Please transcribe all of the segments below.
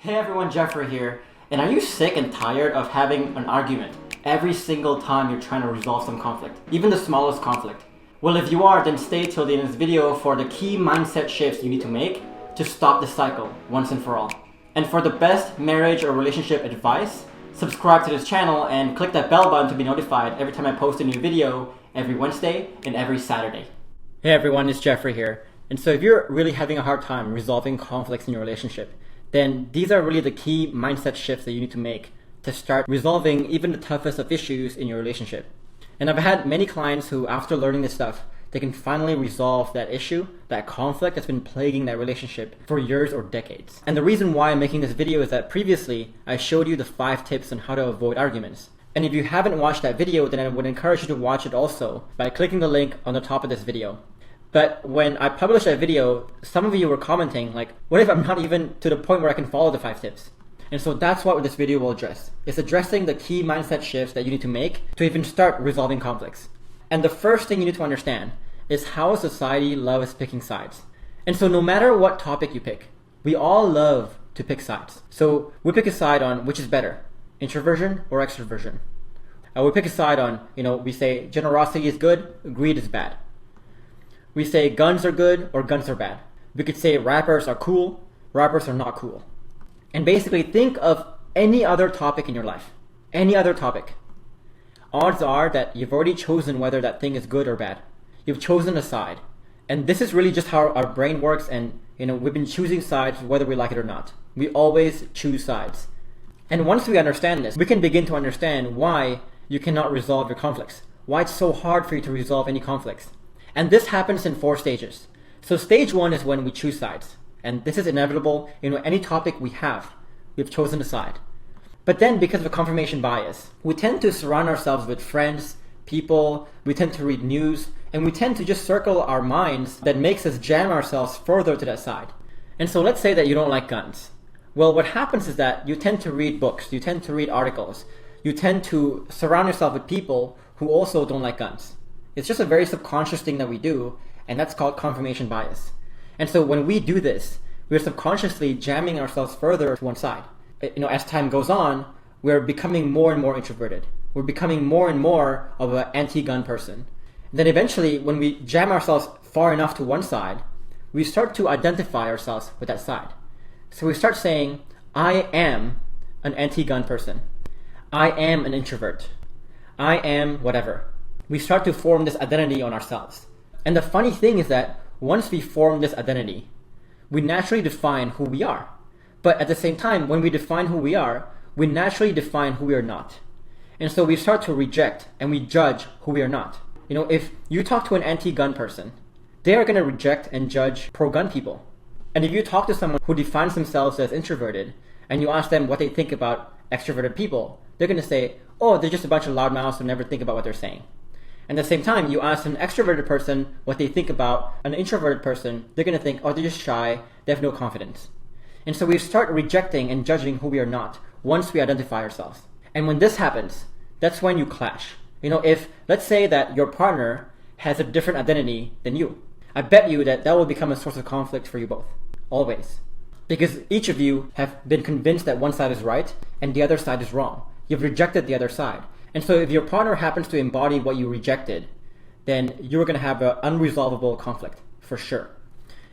Hey everyone, Geoffrey here. And are you sick and tired of having an argument every single time you're trying to resolve some conflict, even the smallest conflict? Well, if you are, then stay till the end of this video for the key mindset shifts you need to make to stop the cycle once and for all. And for the best marriage or relationship advice, subscribe to this channel and click that bell button to be notified every time I post a new video every Wednesday and every Saturday. Hey everyone, it's Geoffrey here. And so if you're really having a hard time resolving conflicts in your relationship, then these are really the key mindset shifts that you need to make to start resolving even the toughest of issues in your relationship. And I've had many clients who, after learning this stuff, they can finally resolve that issue, that conflict that's been plaguing that relationship for years or decades. And the reason why I'm making this video is that previously I showed you the 5 tips on how to avoid arguments. And if you haven't watched that video, then I would encourage you to watch it also by clicking the link on the top of this video. But when I published that video, some of you were commenting like, what if I'm not even to the point where I can follow the 5 tips? And so that's what this video will address. It's addressing the key mindset shifts that you need to make to even start resolving conflicts. And the first thing you need to understand is how society loves picking sides. And so no matter what topic you pick, we all love to pick sides. So we pick a side on which is better, introversion or extroversion. We pick a side on, we say generosity is good, greed is bad. We say guns are good or guns are bad. We could say rappers are cool, rappers are not cool. And basically think of any other topic in your life. Any other topic. Odds are that you've already chosen whether that thing is good or bad. You've chosen a side. And this is really just how our brain works, and we've been choosing sides whether we like it or not. We always choose sides. And once we understand this, we can begin to understand why you cannot resolve your conflicts. Why it's so hard for you to resolve any conflicts. And this happens in 4 stages. So stage 1 is when we choose sides. And this is inevitable. Any topic we've chosen a side. But then because of confirmation bias, we tend to surround ourselves with friends, people, we tend to read news, and we tend to just circle our minds that makes us jam ourselves further to that side. And so let's say that you don't like guns. Well, what happens is that you tend to read books, you tend to read articles, you tend to surround yourself with people who also don't like guns. It's just a very subconscious thing that we do, and that's called confirmation bias. And so when we do this, we're subconsciously jamming ourselves further to one side. As time goes on, we're becoming more and more introverted. We're becoming more and more of an anti-gun person. And then eventually, when we jam ourselves far enough to one side, we start to identify ourselves with that side. So we start saying, I am an anti-gun person. I am an introvert. I am whatever. We start to form this identity on ourselves. And the funny thing is that once we form this identity, we naturally define who we are. But at the same time, when we define who we are, we naturally define who we are not. And so we start to reject and we judge who we are not. If you talk to an anti-gun person, they are going to reject and judge pro-gun people. And if you talk to someone who defines themselves as introverted, and you ask them what they think about extroverted people, they're going to say, oh, they're just a bunch of loudmouths who never think about what they're saying. And at the same time, you ask an extroverted person what they think about an introverted person, they're going to think, oh, they're just shy, they have no confidence. And so we start rejecting and judging who we are not once we identify ourselves. And when this happens, that's when you clash. If, let's say that your partner has a different identity than you, I bet you that will become a source of conflict for you both, always. Because each of you have been convinced that one side is right and the other side is wrong. You've rejected the other side. And so if your partner happens to embody what you rejected, then you're going to have an unresolvable conflict, for sure.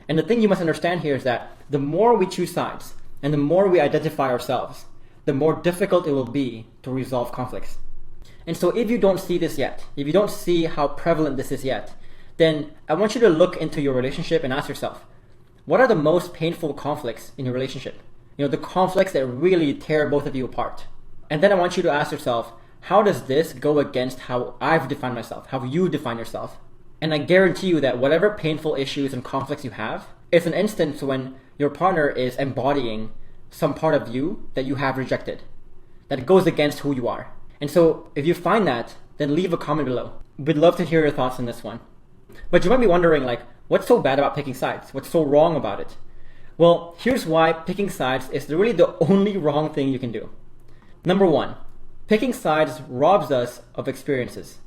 And the thing you must understand here is that the more we choose sides and the more we identify ourselves, the more difficult it will be to resolve conflicts. And so if you don't see this yet, if you don't see how prevalent this is yet, then I want you to look into your relationship and ask yourself, what are the most painful conflicts in your relationship? The conflicts that really tear both of you apart. And then I want you to ask yourself, how does this go against how I've defined myself, how you define yourself? And I guarantee you that whatever painful issues and conflicts you have, it's an instance when your partner is embodying some part of you that you have rejected, that goes against who you are. And so if you find that, then leave a comment below. We'd love to hear your thoughts on this one. But you might be wondering, what's so bad about picking sides? What's so wrong about it? Well, here's why picking sides is really the only wrong thing you can do. Number 1. Picking sides robs us of experiences.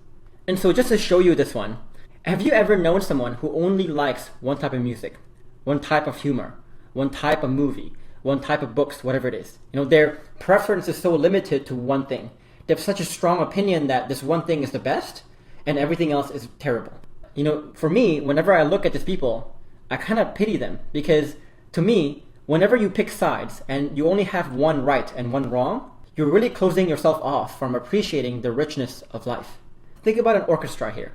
And so just to show you this one, have you ever known someone who only likes one type of music, one type of humor, one type of movie, one type of books, whatever it is. Their preference is so limited to one thing. They have such a strong opinion that this one thing is the best and everything else is terrible. For me, whenever I look at these people, I kind of pity them, because to me, whenever you pick sides and you only have one right and one wrong, you're really closing yourself off from appreciating the richness of life. Think about an orchestra here.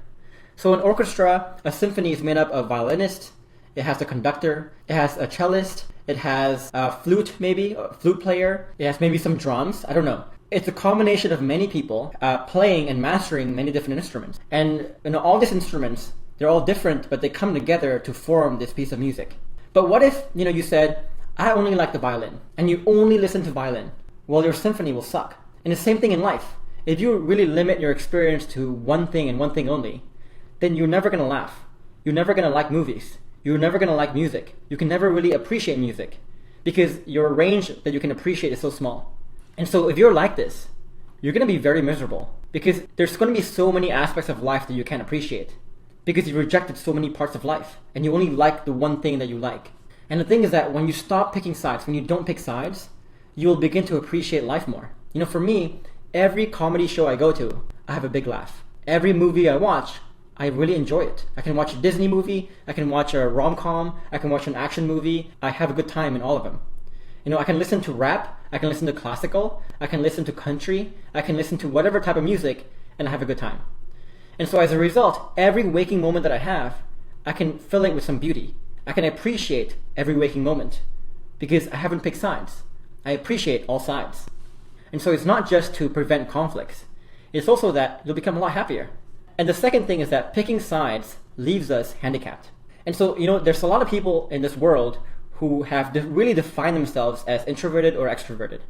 So an orchestra, a symphony, is made up of violinists, it has a conductor, it has a cellist, it has a flute maybe, a flute player, it has maybe some drums, I don't know. It's a combination of many people playing and mastering many different instruments. And all these instruments, they're all different, but they come together to form this piece of music. But what if, you said, I only like the violin, and you only listen to violin? Well, your symphony will suck. And the same thing in life. If you really limit your experience to one thing and one thing only, then you're never going to laugh. You're never going to like movies. You're never going to like music. You can never really appreciate music because your range that you can appreciate is so small. And so if you're like this, you're going to be very miserable because there's going to be so many aspects of life that you can't appreciate because you rejected so many parts of life and you only like the one thing that you like. And the thing is that when you stop picking sides, when you don't pick sides, you will begin to appreciate life more. For me, every comedy show I go to, I have a big laugh. Every movie I watch, I really enjoy it. I can watch a Disney movie, I can watch a rom-com, I can watch an action movie. I have a good time in all of them. I can listen to rap, I can listen to classical, I can listen to country, I can listen to whatever type of music, and I have a good time. And so as a result, every waking moment that I have, I can fill it with some beauty. I can appreciate every waking moment because I haven't picked sides. I appreciate all sides. And so it's not just to prevent conflicts. It's also that you'll become a lot happier. And the second thing is that picking sides leaves us handicapped. And so, there's a lot of people in this world who have really defined themselves as introverted or extroverted.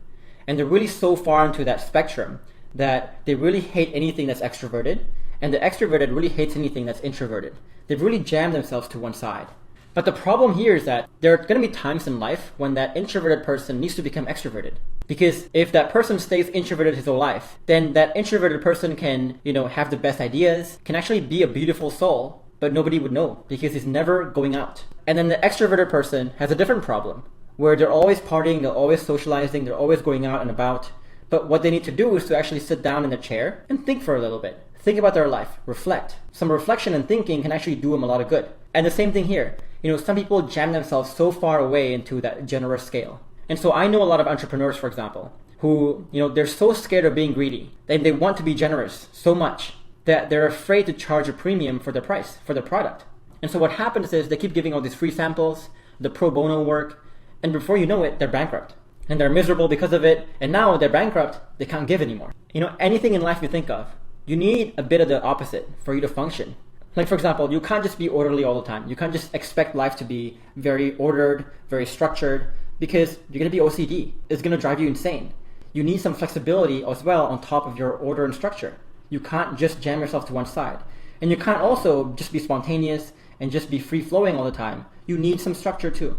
And they're really so far into that spectrum that they really hate anything that's extroverted, and the extroverted really hates anything that's introverted. They've really jammed themselves to one side. But the problem here is that there are going to be times in life when that introverted person needs to become extroverted. Because if that person stays introverted his whole life, then that introverted person can, have the best ideas, can actually be a beautiful soul, but nobody would know because he's never going out. And then the extroverted person has a different problem, where they're always partying, they're always socializing, they're always going out and about. But what they need to do is to actually sit down in a chair and think for a little bit. Think about their life, reflect. Some reflection and thinking can actually do them a lot of good. And the same thing here. Some people jam themselves so far away into that generous scale. And so I know a lot of entrepreneurs, for example, who, they're so scared of being greedy. They want to be generous so much that they're afraid to charge a premium for their price, for their product. And so what happens is they keep giving all these free samples, the pro bono work, and before you know it, they're bankrupt. And they're miserable because of it, and now they're bankrupt, they can't give anymore. Anything in life you think of, you need a bit of the opposite for you to function. Like, for example, you can't just be orderly all the time. You can't just expect life to be very ordered, very structured, because you're going to be OCD. It's going to drive you insane. You need some flexibility as well on top of your order and structure. You can't just jam yourself to one side. And you can't also just be spontaneous and just be free-flowing all the time. You need some structure too.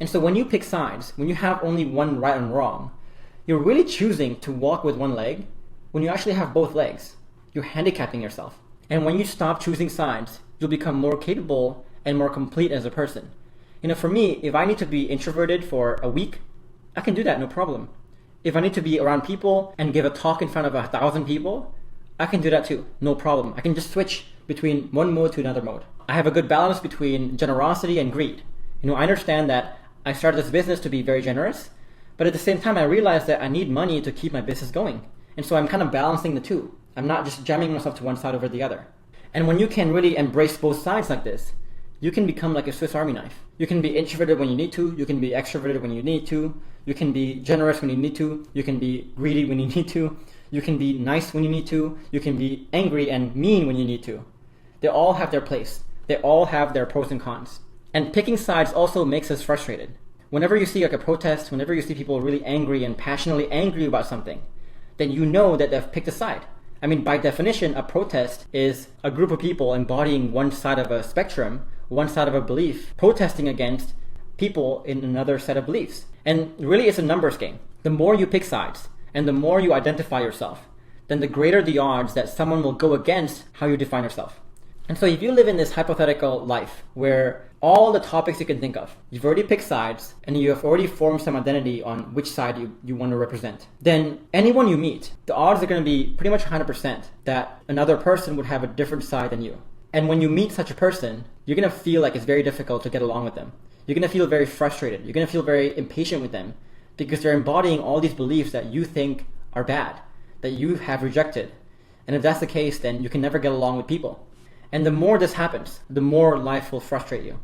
And so when you pick sides, when you have only one right and wrong, you're really choosing to walk with one leg when you actually have both legs. You're handicapping yourself. And when you stop choosing sides, you'll become more capable and more complete as a person. For me, if I need to be introverted for a week, I can do that, no problem. If I need to be around people and give a talk in front of 1,000 people, I can do that too, no problem. I can just switch between one mode to another mode. I have a good balance between generosity and greed. I understand that I started this business to be very generous, but at the same time, I realized that I need money to keep my business going. And so I'm kind of balancing the two. I'm not just jamming myself to one side over the other. And when you can really embrace both sides like this, you can become like a Swiss Army knife. You can be introverted when you need to, you can be extroverted when you need to, you can be generous when you need to, you can be greedy when you need to, you can be nice when you need to, you can be angry and mean when you need to. They all have their place. They all have their pros and cons. And picking sides also makes us frustrated. Whenever you see like a protest, whenever you see people really angry and passionately angry about something, then you know that they've picked a side. By definition, a protest is a group of people embodying one side of a spectrum, one side of a belief, protesting against people in another set of beliefs. And really, it's a numbers game. The more you pick sides, and the more you identify yourself, then the greater the odds that someone will go against how you define yourself. And so if you live in this hypothetical life where all the topics you can think of, you've already picked sides and you have already formed some identity on which side you want to represent, then anyone you meet, the odds are going to be pretty much 100% that another person would have a different side than you. And when you meet such a person, you're going to feel like it's very difficult to get along with them. You're going to feel very frustrated. You're going to feel very impatient with them because they're embodying all these beliefs that you think are bad, that you have rejected. And if that's the case, then you can never get along with people. And the more this happens, the more life will frustrate you.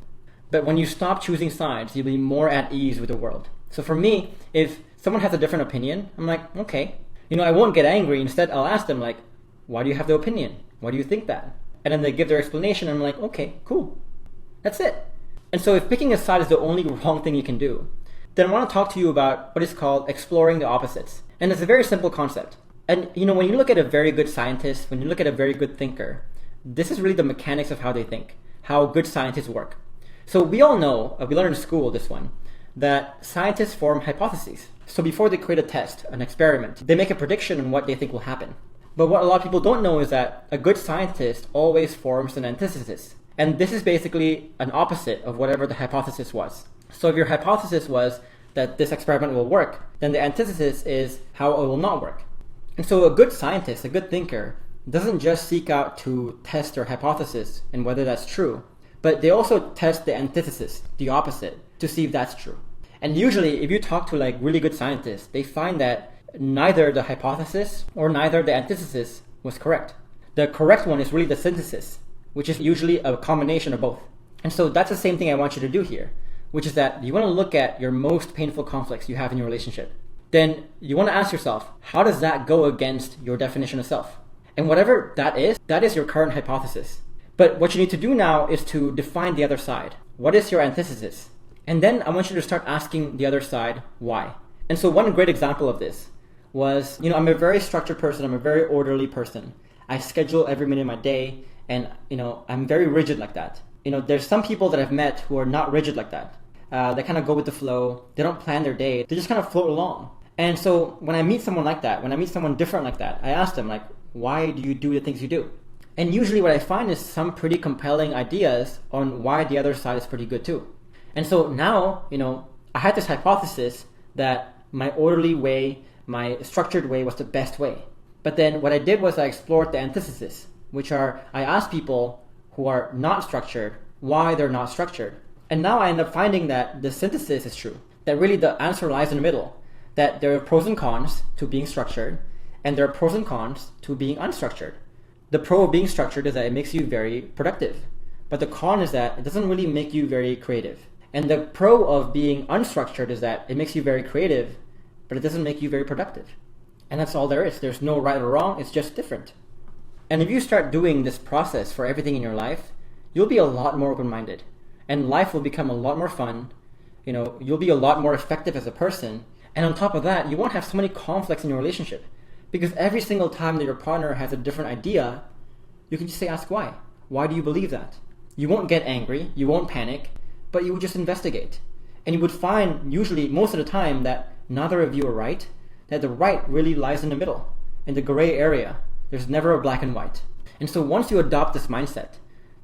But when you stop choosing sides, you'll be more at ease with the world. So for me, if someone has a different opinion, I'm like, okay. I won't get angry. Instead, I'll ask them like, why do you have the opinion? Why do you think that? And then they give their explanation. And I'm like, okay, cool. That's it. And so if picking a side is the only wrong thing you can do, then I want to talk to you about what is called exploring the opposites. And it's a very simple concept. And when you look at a very good scientist, when you look at a very good thinker, this is really the mechanics of how they think, how good scientists work. So we all know, we learned in school this one, that scientists form hypotheses. So before they create a test, an experiment, they make a prediction on what they think will happen. But what a lot of people don't know is that a good scientist always forms an antithesis. And this is basically an opposite of whatever the hypothesis was. So if your hypothesis was that this experiment will work, then the antithesis is how it will not work. And so a good scientist, a good thinker, doesn't just seek out to test their hypothesis and whether that's true, but they also test the antithesis, the opposite, to see if that's true. And usually, if you talk to really good scientists, they find that neither the hypothesis or neither the antithesis was correct. The correct one is really the synthesis, which is usually a combination of both. And so that's the same thing I want you to do here, which is that you want to look at your most painful conflicts you have in your relationship. Then you want to ask yourself, how does that go against your definition of self? And whatever that is your current hypothesis. But what you need to do now is to define the other side. What is your antithesis? And then I want you to start asking the other side why. And so one great example of this was, I'm a very structured person. I'm a very orderly person. I schedule every minute of my day, and I'm very rigid like that. There's some people that I've met who are not rigid like that. They kind of go with the flow. They don't plan their day. They just kind of float along. And so when I meet someone like that, when I meet someone different like that, I ask them why do you do the things you do? And usually what I find is some pretty compelling ideas on why the other side is pretty good too. And so now, I had this hypothesis that my orderly way, my structured way was the best way. But then what I did was I explored the antithesis, which are, I asked people who are not structured why they're not structured. And now I end up finding that the synthesis is true, that really the answer lies in the middle, that there are pros and cons to being structured, and there are pros and cons to being unstructured. The pro of being structured is that it makes you very productive, but the con is that it doesn't really make you very creative. And the pro of being unstructured is that it makes you very creative, but it doesn't make you very productive. And that's all there is. There's no right or wrong, it's just different. And if you start doing this process for everything in your life, you'll be a lot more open-minded, and life will become a lot more fun. You'll be a lot more effective as a person, and on top of that, you won't have so many conflicts in your relationship. Because every single time that your partner has a different idea, you can just ask why. Why do you believe that? You won't get angry, you won't panic, but you would just investigate. And you would find, usually, most of the time, that neither of you are right, that the right really lies in the middle, in the gray area. There's never a black and white. And so once you adopt this mindset,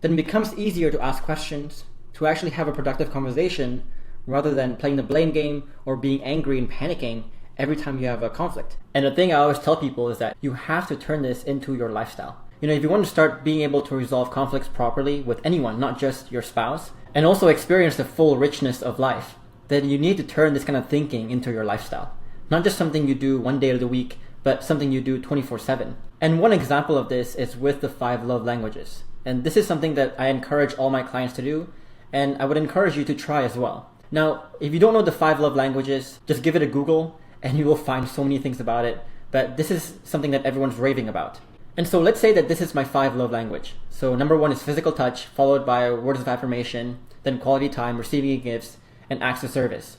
then it becomes easier to ask questions, to actually have a productive conversation, rather than playing the blame game or being angry and panicking every time you have a conflict. And the thing I always tell people is that you have to turn this into your lifestyle. If you want to start being able to resolve conflicts properly with anyone, not just your spouse, and also experience the full richness of life, then you need to turn this kind of thinking into your lifestyle. Not just something you do one day of the week, but something you do 24/7. And one example of this is with the 5 love languages. And this is something that I encourage all my clients to do, and I would encourage you to try as well. Now, if you don't know the 5 love languages, just give it a Google, and you will find so many things about it. But this is something that everyone's raving about. And so let's say that this is my 5 love language. So number 1 is physical touch, followed by words of affirmation, then quality time, receiving gifts, and acts of service.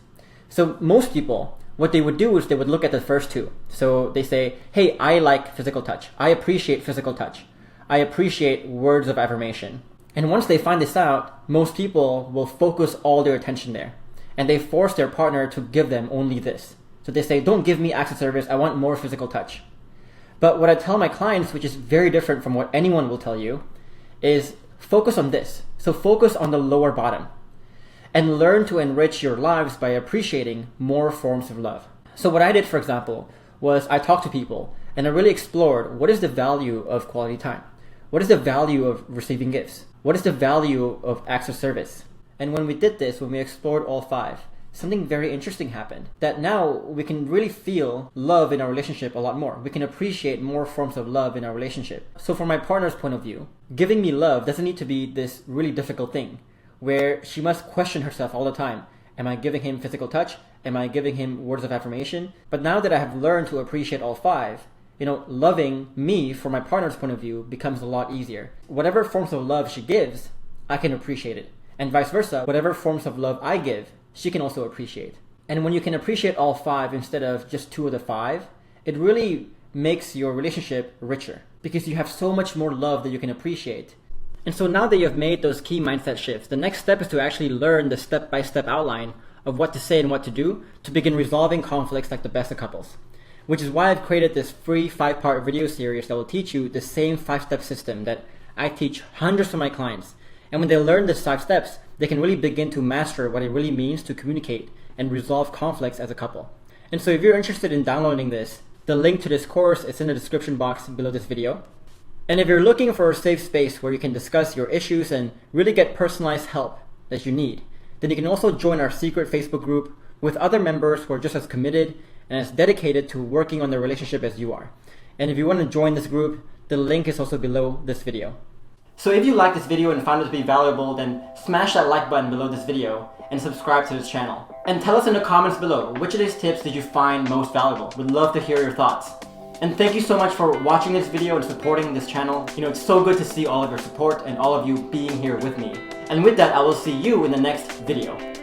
So most people, what they would do is they would look at the first 2. So they say, hey, I like physical touch. I appreciate physical touch. I appreciate words of affirmation. And once they find this out, most people will focus all their attention there. And they force their partner to give them only this. So they say, don't give me acts of service, I want more physical touch. But what I tell my clients, which is very different from what anyone will tell you, is focus on this. So focus on the lower bottom and learn to enrich your lives by appreciating more forms of love. So what I did, for example, was I talked to people and I really explored what is the value of quality time? What is the value of receiving gifts? What is the value of acts of service? And when we did this, when we explored all 5, something very interesting happened. That now we can really feel love in our relationship a lot more. We can appreciate more forms of love in our relationship. So from my partner's point of view, giving me love doesn't need to be this really difficult thing where she must question herself all the time. Am I giving him physical touch? Am I giving him words of affirmation? But now that I have learned to appreciate all 5, loving me from my partner's point of view becomes a lot easier. Whatever forms of love she gives, I can appreciate it. And vice versa, whatever forms of love I give, she can also appreciate. And when you can appreciate all 5 instead of just 2 of the 5, it really makes your relationship richer because you have so much more love that you can appreciate. And so now that you have made those key mindset shifts, the next step is to actually learn the step-by-step outline of what to say and what to do to begin resolving conflicts like the best of couples. Which is why I've created this free 5-part video series that will teach you the same 5-step system that I teach hundreds of my clients. And when they learn these 5 steps, they can really begin to master what it really means to communicate and resolve conflicts as a couple. And so if you're interested in downloading this, the link to this course is in the description box below this video. And if you're looking for a safe space where you can discuss your issues and really get personalized help that you need, then you can also join our secret Facebook group with other members who are just as committed and as dedicated to working on their relationship as you are. And if you want to join this group, the link is also below this video. So if you liked this video and found it to be valuable, then smash that like button below this video and subscribe to this channel. And tell us in the comments below, which of these tips did you find most valuable? We'd love to hear your thoughts. And thank you so much for watching this video and supporting this channel. It's so good to see all of your support and all of you being here with me. And with that, I will see you in the next video.